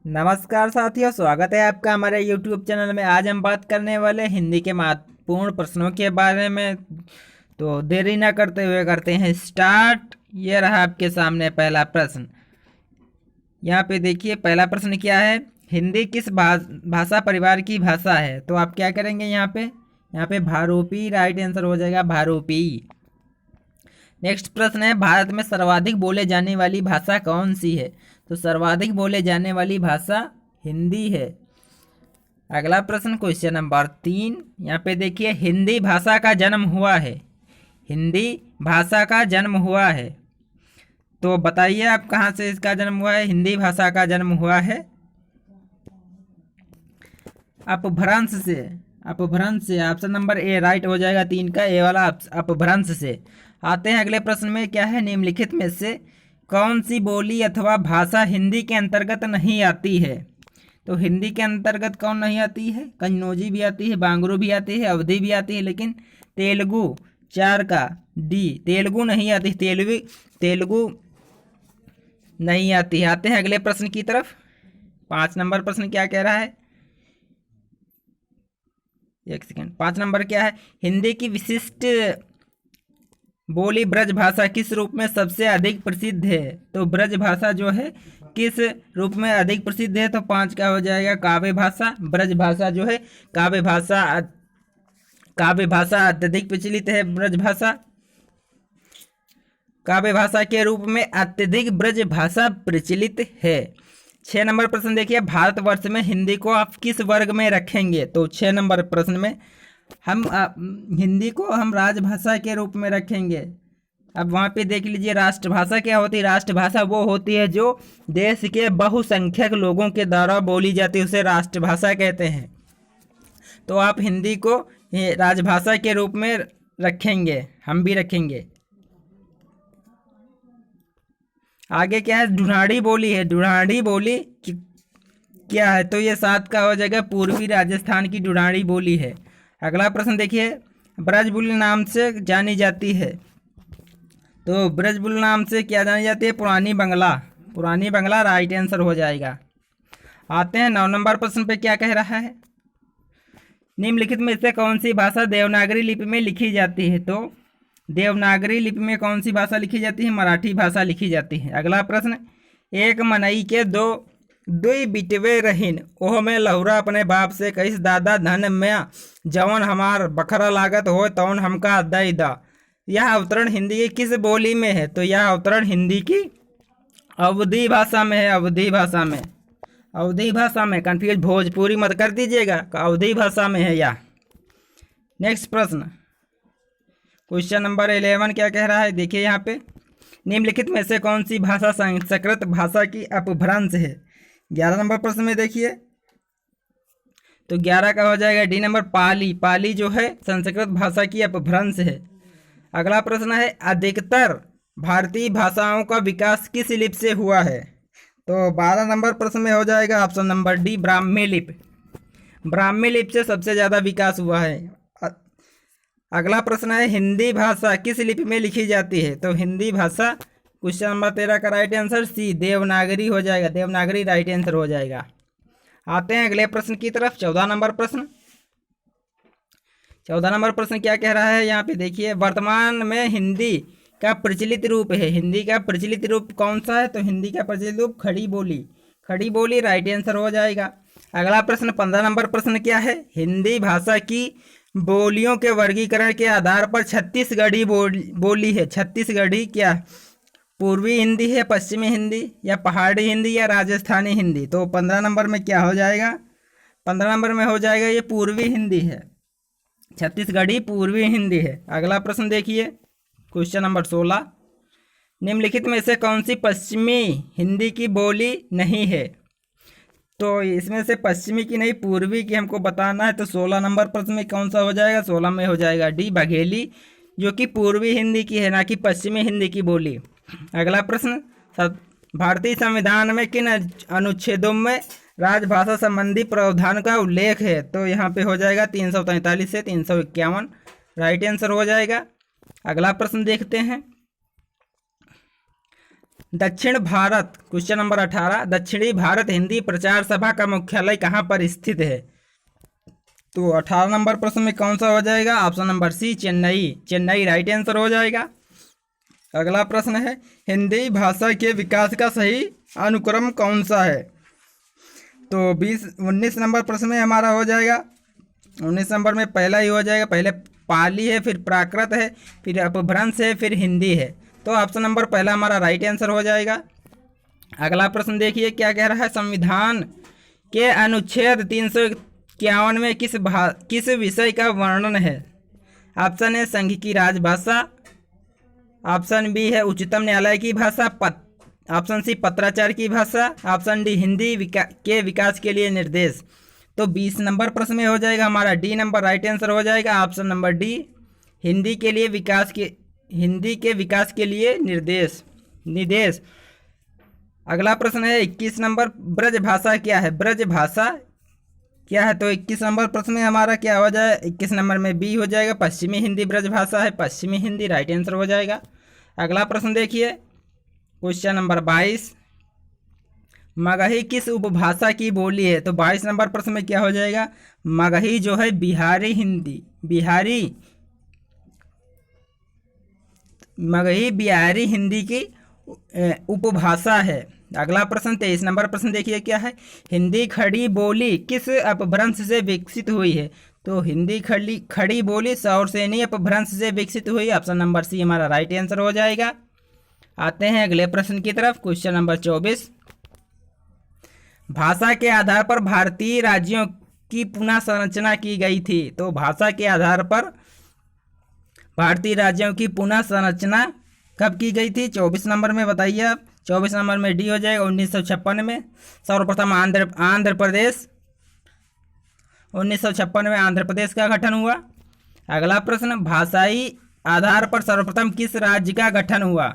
नमस्कार साथियों, स्वागत है आपका हमारे YouTube चैनल में। आज हम बात करने वाले हैं हिंदी के महत्वपूर्ण प्रश्नों के बारे में। तो देरी ना करते हुए करते हैं स्टार्ट। ये रहा आपके सामने पहला प्रश्न। यहाँ पे देखिए पहला प्रश्न क्या है, हिंदी किस भाषा परिवार की भाषा है। तो आप क्या करेंगे यहाँ पे भारोपी राइट आंसर हो जाएगा, भारोपी। नेक्स्ट प्रश्न है, भारत में सर्वाधिक बोले जाने वाली भाषा कौन सी है। तो सर्वाधिक बोले जाने वाली भाषा हिंदी है। अगला प्रश्न क्वेश्चन नंबर 3, यहाँ पे देखिए हिंदी भाषा का जन्म हुआ है। हिंदी भाषा का जन्म हुआ है, तो बताइए आप कहाँ से इसका जन्म हुआ है। हिंदी भाषा का जन्म हुआ है अपभ्रंश से। अपभ्रंश से ऑप्शन नंबर ए राइट हो जाएगा, 3 का ए वाला अपभ्रंश से। आते हैं अगले प्रश्न में, क्या है निम्नलिखित में से कौन सी बोली अथवा भाषा हिंदी के अंतर्गत नहीं आती है। तो हिंदी के अंतर्गत कौन नहीं आती है, कन्नौजी भी आती है, बांगरू भी आती है, अवधी भी आती है, लेकिन तेलुगु 4 का डी, तेलुगु नहीं आती, तेलुगु नहीं आती है। आते हैं अगले प्रश्न की तरफ। 5 नंबर प्रश्न क्या कह रहा है, एक सेकेंड। 5 नंबर क्या है, हिंदी की विशिष्ट बोली ब्रज भाषा किस रूप में सबसे अधिक प्रसिद्ध है। तो ब्रज भाषा जो है किस रूप में अधिक प्रसिद्ध है। तो 5 का हो जाएगा काव्य भाषा। ब्रज भाषा जो है काव्य भाषा अत्यधिक प्रचलित है। ब्रज भाषा काव्य भाषा के रूप में अत्यधिक ब्रज भाषा प्रचलित है। 6 नंबर प्रश्न देखिए, भारतवर्ष में हिंदी को आप किस वर्ग में रखेंगे। तो 6 नंबर प्रश्न में हम हिंदी को हम राजभाषा के रूप में रखेंगे। अब वहाँ पे देख लीजिए राष्ट्रभाषा क्या होती है। राष्ट्रभाषा वो होती है जो देश के बहुसंख्यक लोगों के द्वारा बोली जाती है, उसे राष्ट्रभाषा कहते हैं। तो आप हिंदी को राजभाषा के रूप में रखेंगे, हम भी रखेंगे। आगे क्या है, ढूंढाड़ी बोली है। ढूंढाड़ी बोली क्या है। तो ये 7 का हो जाएगा, पूर्वी राजस्थान की ढूंढाड़ी बोली है। अगला प्रश्न देखिए, ब्रजबुल नाम से जानी जाती है। तो ब्रजबुल नाम से क्या जानी जाती है, पुरानी बंगला। पुरानी बंगला राइट आंसर हो जाएगा। आते हैं 9 नंबर प्रश्न पे, क्या कह रहा है, निम्नलिखित में से कौन सी भाषा देवनागरी लिपि में लिखी जाती है। तो देवनागरी लिपि में कौन सी भाषा लिखी जाती है, मराठी भाषा लिखी जाती है। अगला प्रश्न, एक मनई के दुई बिटवे रहीन, ओह में लहुरा अपने बाप से कहिस दादा धन में जवन हमार बखरा लागत हो तवन हमका दई दा। यह अवतरण हिंदी की किस बोली में है। तो यह अवतरण हिंदी की अवधी भाषा में है। अवधी भाषा में, अवधी भाषा में, कन्फ्यूज भोजपुरी मत कर दीजिएगा, अवधी भाषा में है यह। नेक्स्ट प्रश्न क्वेश्चन नंबर 11 क्या कह रहा है, देखिए यहाँ पे, निम्नलिखित में से कौन सी भाषा संस्कृत भाषा की अपभ्रंश है। 11 नंबर प्रश्न में देखिए, तो 11 का हो जाएगा डी नंबर, पाली। पाली जो है संस्कृत भाषा की अपभ्रंश है। अगला प्रश्न है, अधिकतर भारतीय भाषाओं का विकास किस लिपि से हुआ है। तो 12 नंबर प्रश्न में हो जाएगा ऑप्शन नंबर डी, ब्राह्मी लिपि। ब्राह्मी लिपि से सबसे ज़्यादा विकास हुआ है। अगला प्रश्न है, हिंदी भाषा किस लिपि में लिखी जाती है। तो हिंदी भाषा क्वेश्चन नंबर 13 का राइट आंसर सी, देवनागरी हो जाएगा। देवनागरी राइट आंसर हो जाएगा। आते हैं अगले प्रश्न की तरफ। 14 नंबर प्रश्न। 14 नंबर प्रश्न क्या कह रहा है, यहाँ पे देखिए, वर्तमान में हिंदी का प्रचलित रूप है। हिंदी का प्रचलित रूप कौन सा है। तो हिंदी का प्रचलित रूप खड़ी बोली। खड़ी बोली राइट आंसर हो जाएगा। अगला प्रश्न 15 नंबर प्रश्न क्या है, हिंदी भाषा की बोलियों के वर्गीकरण के आधार पर छत्तीसगढ़ी बोली है। छत्तीसगढ़ी क्या, पूर्वी हिंदी है, पश्चिमी हिंदी, या पहाड़ी हिंदी, या राजस्थानी हिंदी। तो 15 नंबर में क्या हो जाएगा, 15 नंबर में हो जाएगा ये पूर्वी हिंदी है। छत्तीसगढ़ी पूर्वी हिंदी है। अगला प्रश्न देखिए क्वेश्चन नंबर 16, निम्नलिखित में से कौन सी पश्चिमी हिंदी की बोली नहीं है। तो इसमें से पश्चिमी की नहीं पूर्वी की हमको बताना है। तो 16 नंबर प्रश्न में कौन सा हो जाएगा, 16 में हो जाएगा डी, बघेली, जो कि पूर्वी हिंदी की है, ना कि पश्चिमी हिंदी की बोली। अगला प्रश्न, भारतीय संविधान में किन अनुच्छेदों में राजभाषा संबंधी प्रावधान का उल्लेख है। तो यहाँ पे हो जाएगा 343 से 351 राइट आंसर हो जाएगा। अगला प्रश्न देखते हैं दक्षिण भारत, क्वेश्चन नंबर 18, दक्षिणी भारत हिंदी प्रचार सभा का मुख्यालय कहाँ पर स्थित है? तो 18 नंबर प्रश्न में कौन सा हो जाएगा? Option number C, Chennai. Chennai right answer हो जाएगा। अगला प्रश्न है, हिंदी भाषा के विकास का सही अनुक्रम कौन सा है? तो 19 नंबर प्रश्न में हमारा हो जाएगा, 19 नंबर में पहला ही हो जाएगा। पहले पाली है, फिर प्राकृत है, फिर अपभ्रंश है, फिर हिंदी है। तो ऑप्शन नंबर पहला हमारा राइट आंसर हो जाएगा। अगला प्रश्न देखिए क्या कह रहा है, संविधान के अनुच्छेद 351 में किस विषय का वर्णन है? ऑप्शन ए संघ की राजभाषा, ऑप्शन बी है उच्चतम न्यायालय की भाषा, ऑप्शन सी पत्राचार की भाषा, ऑप्शन डी हिंदी के विकास के लिए निर्देश। तो 20 नंबर प्रश्न में हो जाएगा हमारा डी नंबर राइट आंसर हो जाएगा। ऑप्शन नंबर डी, हिंदी के विकास के लिए निर्देश। अगला प्रश्न है 21 नंबर, ब्रज भाषा क्या है? ब्रज भाषा क्या है? तो 21 नंबर प्रश्न में हमारा क्या हो जाए? 21 नंबर में बी हो जाएगा, पश्चिमी हिंदी ब्रज भाषा है, पश्चिमी हिंदी राइट आंसर हो जाएगा। अगला प्रश्न देखिए क्वेश्चन नंबर 22, मगही किस उपभाषा की बोली है? तो 22 नंबर प्रश्न में क्या हो जाएगा? मगही जो है मगही बिहारी हिंदी की उपभाषा है। अगला प्रश्न 23 नंबर प्रश्न देखिए क्या है, हिंदी खड़ी बोली किस अपभ्रंश से विकसित हुई है? तो हिंदी खड़ी बोली सौरसेनी अपभ्रंश से विकसित हुई। ऑप्शन नंबर सी हमारा राइट आंसर हो जाएगा। आते हैं अगले प्रश्न की तरफ, क्वेश्चन नंबर 24, भाषा के आधार पर भारतीय राज्यों की पुनः संरचना की गई थी। तो भाषा के आधार पर भारतीय राज्यों की पुनः संरचना कब की गई थी? 24 नंबर में बताइए आप। 24 नंबर में डी हो जाएगा, 1956 में। सर्वप्रथम आंध्र प्रदेश, 1956 में आंध्र प्रदेश का गठन हुआ। अगला प्रश्न, भाषाई आधार पर सर्वप्रथम किस राज्य का गठन हुआ?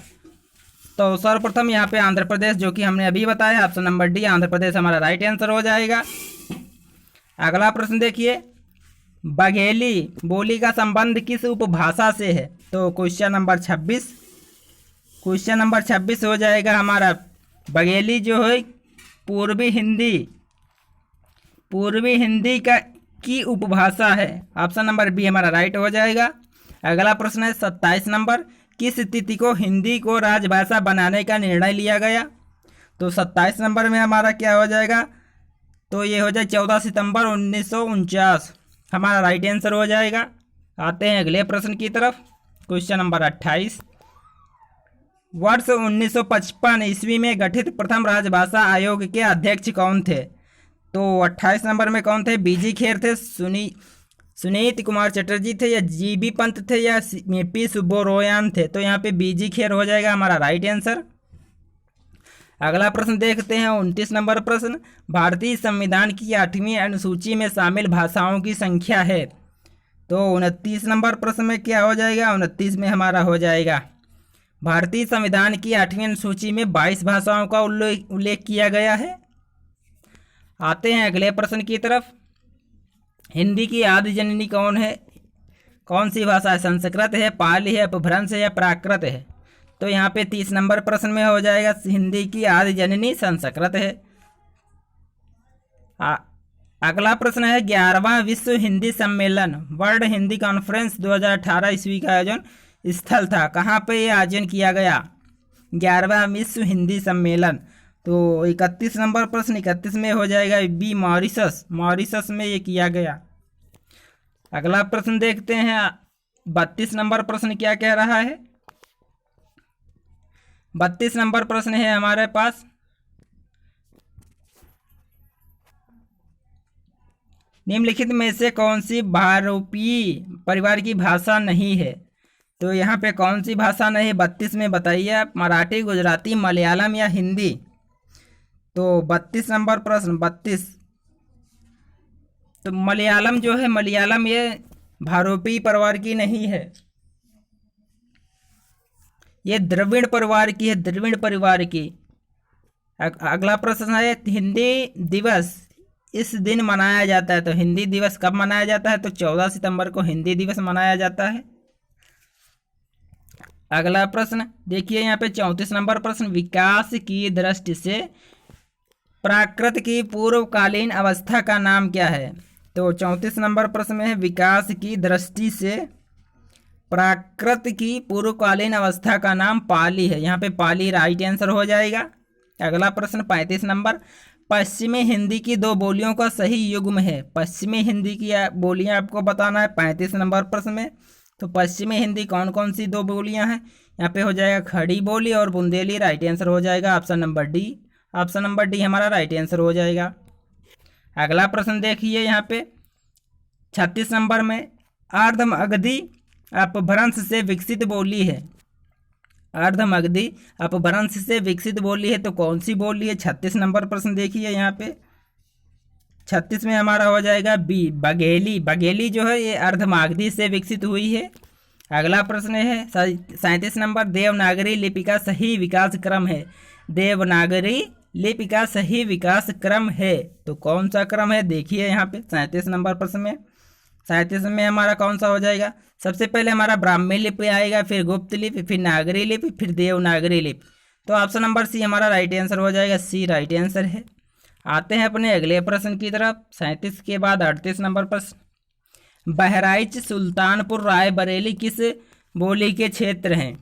तो सर्वप्रथम यहाँ पे आंध्र प्रदेश, जो कि हमने अभी बताया। Option number D Andhra Pradesh हमारा राइट आंसर हो जाएगा। अगला प्रश्न देखिए, बघेली बोली का संबंध किस उपभाषा से है? तो क्वेश्चन नंबर 26 हो जाएगा हमारा, बघेली जो है पूर्वी हिंदी की उपभाषा है। ऑप्शन नंबर बी हमारा राइट हो जाएगा। अगला प्रश्न है 27 नंबर, किस तिथि को हिंदी को राजभाषा बनाने का निर्णय लिया गया? तो 27 नंबर में हमारा क्या हो जाएगा? तो ये हो जाए 14 सितंबर 1949 हमारा राइट आंसर हो जाएगा। आते हैं अगले प्रश्न की तरफ, क्वेश्चन नंबर 28, वर्ष 1955 ईस्वी में गठित प्रथम राजभाषा आयोग के अध्यक्ष कौन थे? तो 28 नंबर में कौन थे? बीजी खेर थे, सुनीत कुमार चटर्जी थे, या जीबी पंत थे, या पी सुब्बोरोयान थे? तो यहाँ पे बीजी खेर हो जाएगा हमारा राइट आंसर। अगला प्रश्न देखते हैं 29 नंबर प्रश्न, भारतीय संविधान की 8वीं अनुसूची में शामिल भाषाओं की संख्या है। तो 29 नंबर प्रश्न में क्या हो जाएगा? 29 में हमारा हो जाएगा, भारतीय संविधान की 8वीं अनुसूची में 22 भाषाओं का उल्लेख किया गया है। आते हैं अगले प्रश्न की तरफ, हिंदी की आदि जननी कौन है? कौन सी भाषा है? संस्कृत है, पाली है, अपभ्रंश है, या प्राकृत है? तो यहाँ पे 30 नंबर प्रश्न में हो जाएगा, हिंदी की आदि जननी संस्कृत है। अगला प्रश्न है 11वां विश्व हिंदी सम्मेलन वर्ल्ड हिंदी कॉन्फ्रेंस 2018 ईस्वी का आयोजन स्थल था, कहाँ पे ये आयोजन किया गया? 11वां विश्व हिंदी सम्मेलन। तो 31 नंबर प्रश्न 31 में हो जाएगा बी, मॉरिशस में ये किया गया। अगला प्रश्न देखते हैं 32 नंबर प्रश्न क्या कह रहा है? 32 नंबर प्रश्न है हमारे पास, निम्नलिखित में से कौन सी बहुरूपीय परिवार की भाषा नहीं है? तो यहाँ पे कौन सी भाषा नहीं? 32 में बताइए आप, मराठी, गुजराती, मलयालम या हिंदी? तो 32 नंबर प्रश्न 32, तो मलयालम जो है, मलयालम ये बहुरूपीय परिवार की नहीं है, ये द्रविड़ परिवार की है, द्रविड़ परिवार की। अगला प्रश्न है हिंदी दिवस इस दिन मनाया जाता है। तो हिंदी दिवस कब मनाया जाता है? तो 14 सितंबर को हिंदी दिवस मनाया जाता है। अगला प्रश्न देखिए यहाँ पे 34 नंबर प्रश्न, विकास की दृष्टि से प्राकृत की पूर्वकालीन अवस्था का नाम क्या है? तो 34 नंबर प्रश्न में है विकास की दृष्टि से प्राकृत की पूर्वकालीन अवस्था का नाम पाली है। यहाँ पे पाली राइट आंसर हो जाएगा। अगला प्रश्न 35 नंबर, पश्चिमी हिंदी की दो बोलियों का सही युग्म है। पश्चिमी हिंदी की बोलियां आपको बताना है 35 नंबर प्रश्न में। तो पश्चिमी हिंदी कौन कौन सी दो बोलियां हैं? यहाँ पे हो जाएगा खड़ी बोली और बुंदेली, राइट आंसर हो जाएगा option number D. Option number D हमारा राइट आंसर हो जाएगा। अगला प्रश्न देखिए यहाँ पे 36 नंबर में, अर्धमगधी अपभ्रंश से विकसित बोली है। अर्धमगधी अपभ्रंश से विकसित बोली है तो कौन सी बोली है? 36 नंबर प्रश्न देखिए यहाँ पे 36 में हमारा हो जाएगा बी, बघेली। बघेली जो है ये अर्धमागधी से विकसित हुई है। अगला प्रश्न है 37 नंबर, देवनागरी लिपि का सही विकास क्रम है। देवनागरी लिपि का सही विकास क्रम है तो कौन सा क्रम है? देखिए यहाँ पे 37 नंबर प्रश्न में, 37 में हमारा कौन सा हो जाएगा? सबसे पहले हमारा ब्राह्मी लिपि आएगा, फिर गुप्त लिपि, फिर नागरी लिपि, फिर देवनागरी लिपि। तो ऑप्शन नंबर सी हमारा राइट आंसर हो जाएगा। सी राइट आंसर है। आते हैं अपने अगले प्रश्न की तरफ। 37 के बाद 38 नंबर प्रश्न, बहराइच सुल्तानपुर रायबरेली किस बोली के क्षेत्र हैं?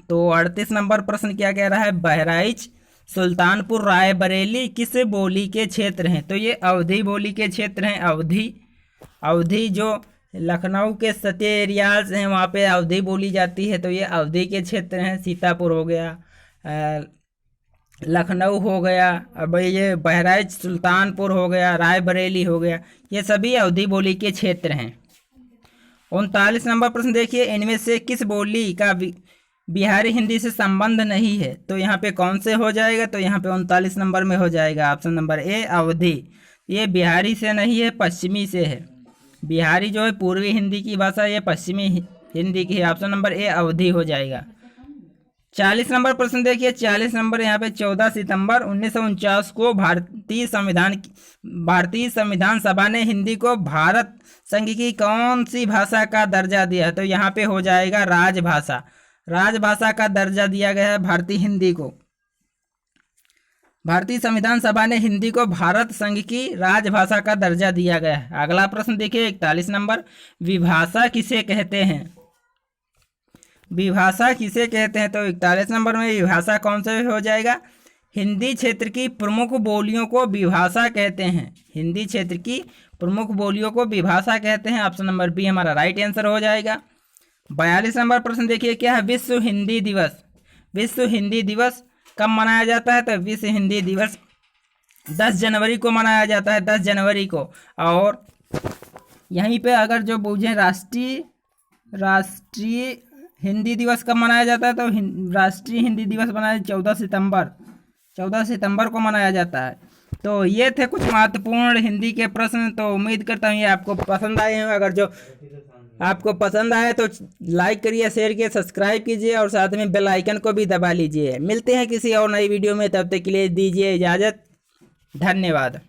तो 38 नंबर प्रश्न क्या कह रहा है? बहराइच सुल्तानपुर रायबरेली किस बोली के क्षेत्र हैं? तो ये अवधी बोली के क्षेत्र हैं। अवधी जो लखनऊ के सटे एरियाज हैं वहाँ पे अवधी बोली जाती है, तो ये अवधी के क्षेत्र हैं। सीतापुर हो गया, लखनऊ हो गया, अब ये बहराइच सुल्तानपुर हो गया, रायबरेली हो गया, ये सभी अवधी बोली के क्षेत्र हैं। 39 नंबर प्रश्न देखिए, इनमें से किस बोली का बिहारी हिंदी से संबंध नहीं है? तो यहाँ पे कौन से हो जाएगा? तो यहाँ पे 39 नंबर में हो जाएगा ऑप्शन नंबर ए, अवधी। ये बिहारी से नहीं है, पश्चिमी से है। बिहारी जो है पूर्वी हिंदी की भाषा, ये पश्चिमी हिंदी की है। ऑप्शन नंबर ए, अवधी हो जाएगा। 40 नंबर प्रश्न देखिए, 40 नंबर यहाँ पे 14 सितंबर 1949 को भारतीय संविधान सभा ने हिंदी को भारत संघ की कौन सी भाषा का दर्जा दिया है? तो यहाँ पे हो जाएगा राजभाषा। राजभाषा का दर्जा दिया गया है भारतीय हिंदी को। भारतीय संविधान सभा ने हिंदी को भारत संघ की राजभाषा का दर्जा दिया गया है। अगला प्रश्न देखिए 41 नंबर, विभाषा किसे कहते हैं? विभाषा किसे कहते हैं? तो 41 नंबर में विभाषा कौन सा हो जाएगा? हिंदी क्षेत्र की प्रमुख बोलियों को विभाषा कहते हैं। हिंदी क्षेत्र की प्रमुख बोलियों को विभाषा कहते हैं। ऑप्शन नंबर बी हमारा राइट आंसर हो जाएगा। 42 नंबर प्रश्न देखिए, क्या है विश्व हिंदी दिवस? विश्व हिंदी दिवस कब मनाया जाता है? तो विश्व हिंदी दिवस 10 जनवरी को मनाया जाता है, 10 जनवरी को। और यहीं पे अगर जो पूछे राष्ट्रीय हिंदी दिवस कब मनाया जाता है, तो राष्ट्रीय हिंदी दिवस मनाया 14 सितंबर को मनाया जाता है। तो ये थे कुछ महत्वपूर्ण हिंदी के प्रश्न। तो उम्मीद करता हूँ ये आपको पसंद आए हैं। अगर जो आपको पसंद आए तो लाइक करिए, शेयर कीजिए, सब्सक्राइब कीजिए और साथ में बेल आइकन को भी दबा लीजिए। मिलते हैं किसी और नई वीडियो में, तब तक के लिए दीजिए इजाज़त। धन्यवाद।